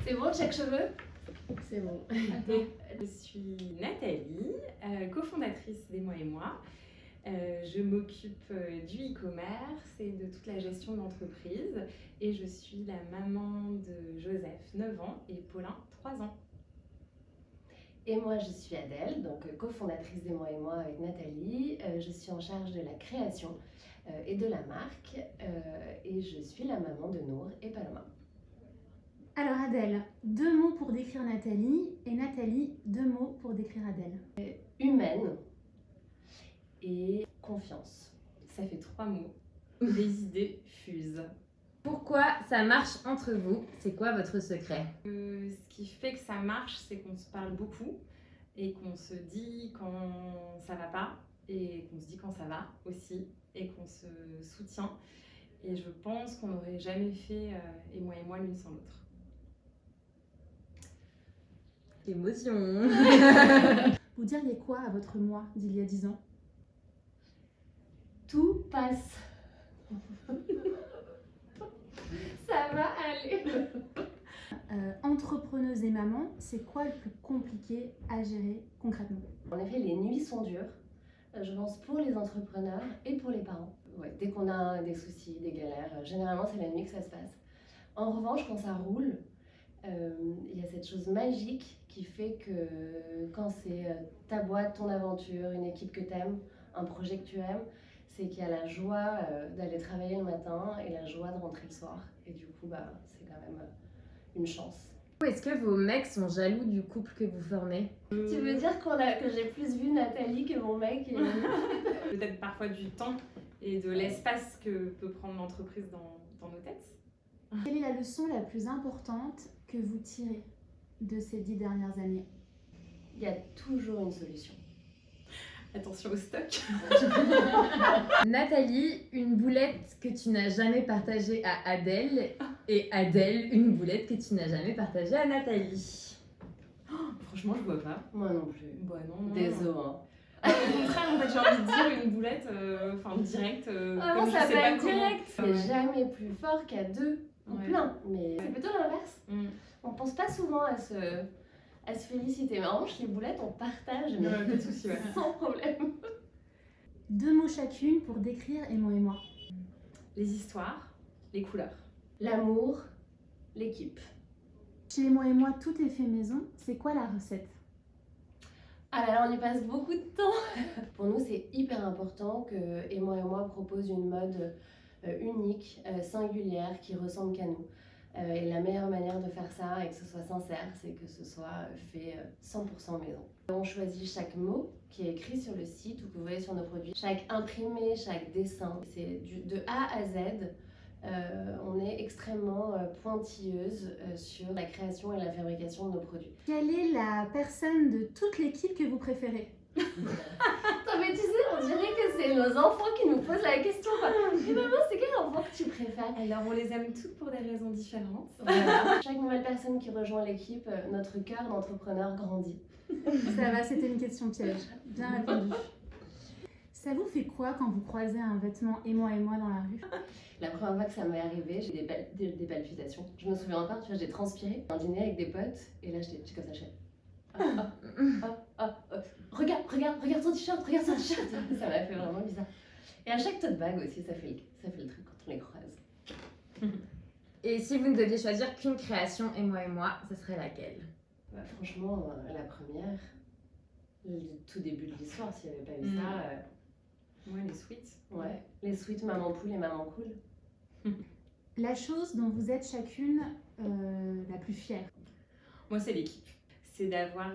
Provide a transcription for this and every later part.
C'est bon, check cheveux? C'est bon. Je suis Nathalie, cofondatrice des Moi et Moi. Je m'occupe du e-commerce et de toute la gestion d'entreprise. Et je suis la maman de Joseph, 9 ans, et Paulin, 3 ans. Et moi, je suis Adèle, donc cofondatrice des Moi et Moi avec Nathalie. Je suis en charge de la création et de la marque. Et je suis la maman de Nour et Paloma. Alors Adèle, 2 mots pour décrire Nathalie et Nathalie, 2 mots pour décrire Adèle. Humaine et confiance. Ça fait 3 mots. Les idées fusent. Pourquoi ça marche entre vous? C'est quoi votre secret? Ce qui fait que ça marche, c'est qu'on se parle beaucoup et qu'on se dit quand ça va pas et qu'on se dit quand ça va aussi et qu'on se soutient. Et je pense qu'on n'aurait jamais fait et moi l'une sans l'autre. Émotion. Vous diriez quoi à votre moi d'il y a 10 ans? Tout passe. Ça va aller. Entrepreneuse et maman, c'est quoi le plus compliqué à gérer concrètement? En effet, les nuits sont dures, je pense, pour les entrepreneurs et pour les parents. Ouais, dès qu'on a des soucis, des galères, généralement c'est la nuit que ça se passe. En revanche, quand ça roule, il y a cette chose magique qui fait que quand c'est ta boîte, ton aventure, une équipe que tu aimes, un projet que tu aimes, c'est qu'il y a la joie d'aller travailler le matin et la joie de rentrer le soir. Et du coup, c'est quand même une chance. Est-ce que vos mecs sont jaloux du couple que vous formez? Tu veux dire que j'ai plus vu Nathalie que mon mec Peut-être parfois du temps et de l'espace que peut prendre l'entreprise dans nos têtes. Quelle est la leçon la plus importante que vous tirez de ces 10 dernières années? Il y a toujours une solution. Attention au stock. Nathalie, une boulette que tu n'as jamais partagée à Adèle, et Adèle, une boulette que tu n'as jamais partagée à Nathalie. Franchement, je vois pas. Moi non plus. Bah non. Désolé. Hein. Au contraire, en fait, j'ai envie de dire une boulette, direct. Comme ça je sais va pas être comment. direct. C'est jamais plus fort qu'à deux ou Ouais. plein. Mais c'est plutôt l'inverse. On pense pas souvent à se féliciter. Mais en revanche, les boulettes, on partage. Mais Pas de soucis, ouais. sans problème. 2 mots chacune pour décrire et moi. Les histoires, les couleurs. L'amour, l'équipe. Chez moi et moi, tout est fait maison. C'est quoi la recette? Ah là là, on y passe beaucoup de temps. Pour nous, c'est hyper important que Et moi propose une mode unique, singulière, qui ressemble qu'à nous. Et la meilleure manière de faire ça et que ce soit sincère, c'est que ce soit fait 100% maison. On choisit chaque mot qui est écrit sur le site ou que vous voyez sur nos produits, chaque imprimé, chaque dessin. C'est de A à Z. On est extrêmement pointilleuse sur la création et la fabrication de nos produits. Quelle est la personne de toute l'équipe que vous préférez? Attends, mais tu sais, on dirait que c'est nos enfants qui nous posent la question. Et maman, c'est quel enfant que tu préfères? Alors, on les aime toutes pour des raisons différentes. Voilà. Chaque nouvelle personne qui rejoint l'équipe, notre cœur d'entrepreneur grandit. Ça va, c'était une question piège. Bien répondu. Ça vous fait quoi quand vous croisez un vêtement et moi dans la rue? La première fois que ça m'est arrivé, j'ai des palpitations. Je me souviens encore, tu vois, j'ai transpiré. Un dîner avec des potes, et là j'étais comme ça, je fais regarde son t-shirt, regarde son t-shirt. Ça m'a fait vraiment bizarre. Et à chaque tote bag aussi, ça fait le truc quand on les croise. Et si vous ne deviez choisir qu'une création et moi, ce serait laquelle? Franchement, la première, le tout début de l'histoire, s'il n'y avait pas eu ça. Ouais, les sweets. Ouais, les sweets maman poule et maman cool. La chose dont vous êtes chacune la plus fière? Moi, c'est l'équipe. C'est d'avoir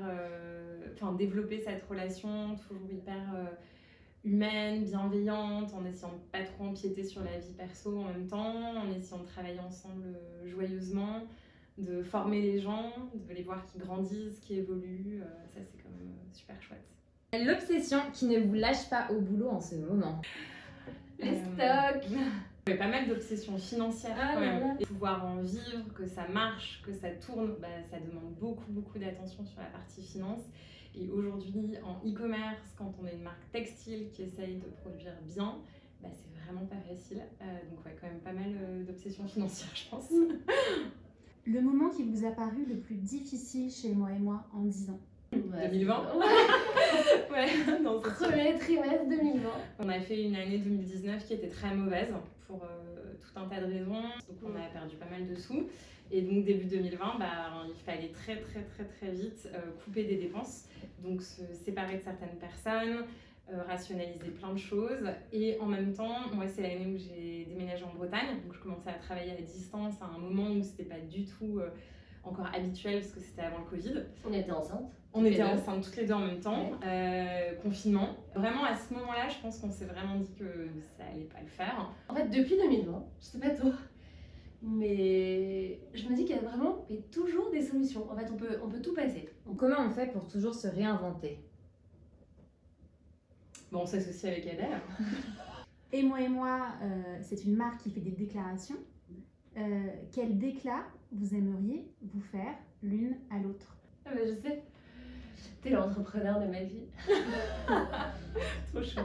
développé cette relation toujours hyper humaine, bienveillante, en essayant de pas trop empiéter sur la vie perso en même temps, en essayant de travailler ensemble joyeusement, de former les gens, de les voir qui grandissent, qui évoluent. Ça, c'est quand même super chouette. L'obsession qui ne vous lâche pas au boulot en ce moment? Les stocks. J'avais pas mal d'obsessions financières Ah quand là même. là. Et pouvoir en vivre, que ça marche, que ça tourne, ça demande beaucoup d'attention sur la partie finance. Et aujourd'hui, en e-commerce, quand on est une marque textile qui essaye de produire bien, c'est vraiment pas facile. Donc ouais, quand même pas mal d'obsessions financières, je pense. Le moment qui vous a paru le plus difficile chez moi et moi en 10 ans. Ouais, 2020. Ouais. Ouais, non, c'est sûr. Premier trimestre 2020. On a fait une année 2019 qui était très mauvaise pour tout un tas de raisons. Donc on a perdu pas mal de sous. Et donc début 2020, il fallait très vite couper des dépenses. Donc se séparer de certaines personnes, rationaliser plein de choses. Et en même temps, moi c'est l'année où j'ai déménagé en Bretagne. Donc je commençais à travailler à distance à un moment où c'était pas du tout encore habituel parce que c'était avant le Covid. On était enceintes. On était enceintes toutes les deux en même temps, Ouais. confinement. Vraiment à ce moment-là, je pense qu'on s'est vraiment dit que ça allait pas le faire. En fait, depuis 2020, je sais pas toi, mais je me dis qu'il y a vraiment mais toujours des solutions. En fait, on peut tout passer. Comment on fait pour toujours se réinventer? Bon, on s'associe avec Adèle. Et moi, c'est une marque qui fait des déclarations. Quel déclat vous aimeriez vous faire l'une à l'autre? Ah bah, je sais, t'es l'entrepreneur de ma vie. Trop chaud.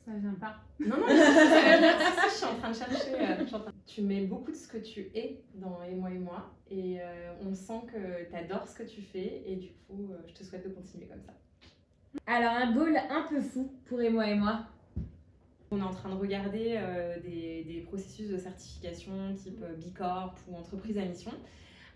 Ça vient pas. Non, je suis en train de chercher. Tu mets beaucoup de ce que tu es dans Et moi. Et on sent que tu adores ce que tu fais. Et du coup, je te souhaite de continuer comme ça. Alors, un goal un peu fou pour Et moi. On est en train de regarder des processus de certification type B Corp ou entreprise à mission.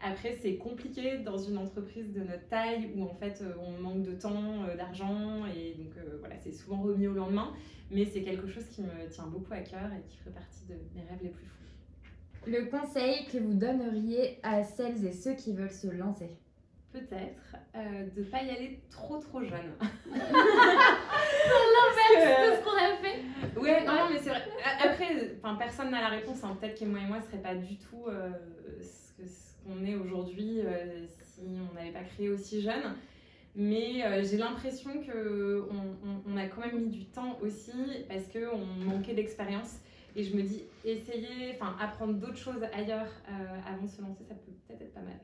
Après, c'est compliqué dans une entreprise de notre taille où en fait on manque de temps, d'argent et donc voilà, c'est souvent remis au lendemain. Mais c'est quelque chose qui me tient beaucoup à cœur et qui ferait partie de mes rêves les plus fous. Le conseil que vous donneriez à celles et ceux qui veulent se lancer? Peut-être de ne pas y aller trop jeune. C'est ce qu'on a fait. Ouais, non, mais c'est vrai. Après, personne n'a la réponse. Hein. Peut-être qu'Et moi ne serait pas du tout ce qu'on est aujourd'hui si on n'avait pas créé aussi jeune. Mais j'ai l'impression qu'on a quand même mis du temps aussi parce qu'on manquait d'expérience. Et je me dis, apprendre d'autres choses ailleurs avant de se lancer, ça peut peut-être être pas mal.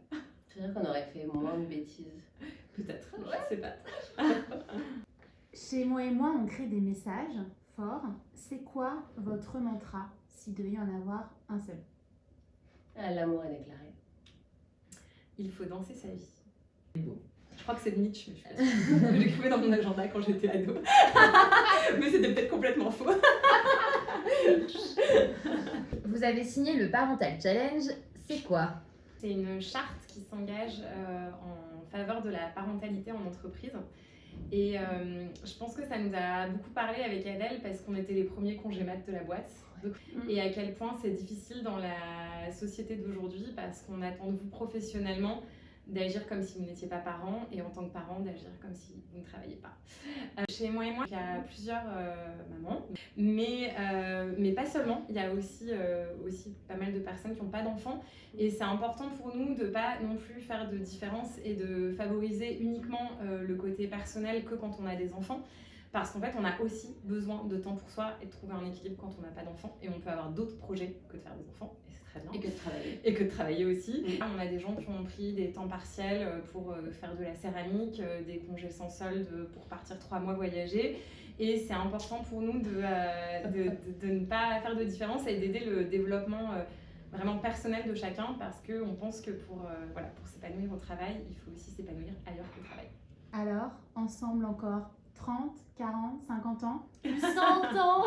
C'est-à-dire qu'on aurait fait moins de bêtises. Peut-être, je sais pas. Chez moi et moi, on crée des messages forts. C'est quoi votre mantra s'il devait y en avoir un seul? L'amour est déclaré. Il faut danser sa vie. Je crois que c'est de Nietzsche, mais je suis pas sûre. J'ai trouvé dans mon agenda quand j'étais ado. Mais c'était peut-être complètement faux. Vous avez signé le Parental Challenge, c'est quoi? C'est une charte qui s'engage en faveur de la parentalité en entreprise. Et je pense que ça nous a beaucoup parlé avec Adèle parce qu'on était les premiers congés mat de la boîte. Et à quel point c'est difficile dans la société d'aujourd'hui parce qu'on attend de vous professionnellement d'agir comme si vous n'étiez pas parent et en tant que parent d'agir comme si vous ne travailliez pas. Chez moi et moi, il y a plusieurs mamans, mais pas seulement. Il y a aussi pas mal de personnes qui n'ont pas d'enfants et c'est important pour nous de ne pas non plus faire de différence et de favoriser uniquement le côté personnel que quand on a des enfants. Parce qu'en fait, on a aussi besoin de temps pour soi et de trouver un équilibre quand on n'a pas d'enfants. Et on peut avoir d'autres projets que de faire des enfants, et c'est très bien. Et que de travailler. Et que de travailler aussi. On a des gens qui ont pris des temps partiels pour faire de la céramique, des congés sans solde pour partir 3 mois voyager. Et c'est important pour nous de ne pas faire de différence et d'aider le développement vraiment personnel de chacun parce qu'on pense que pour s'épanouir au travail, il faut aussi s'épanouir ailleurs qu'au travail. Alors, ensemble encore 30, 40, 50 ans? 100 ans.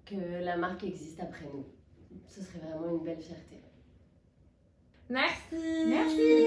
Que la marque existe après nous. Ce serait vraiment une belle fierté. Merci. Merci.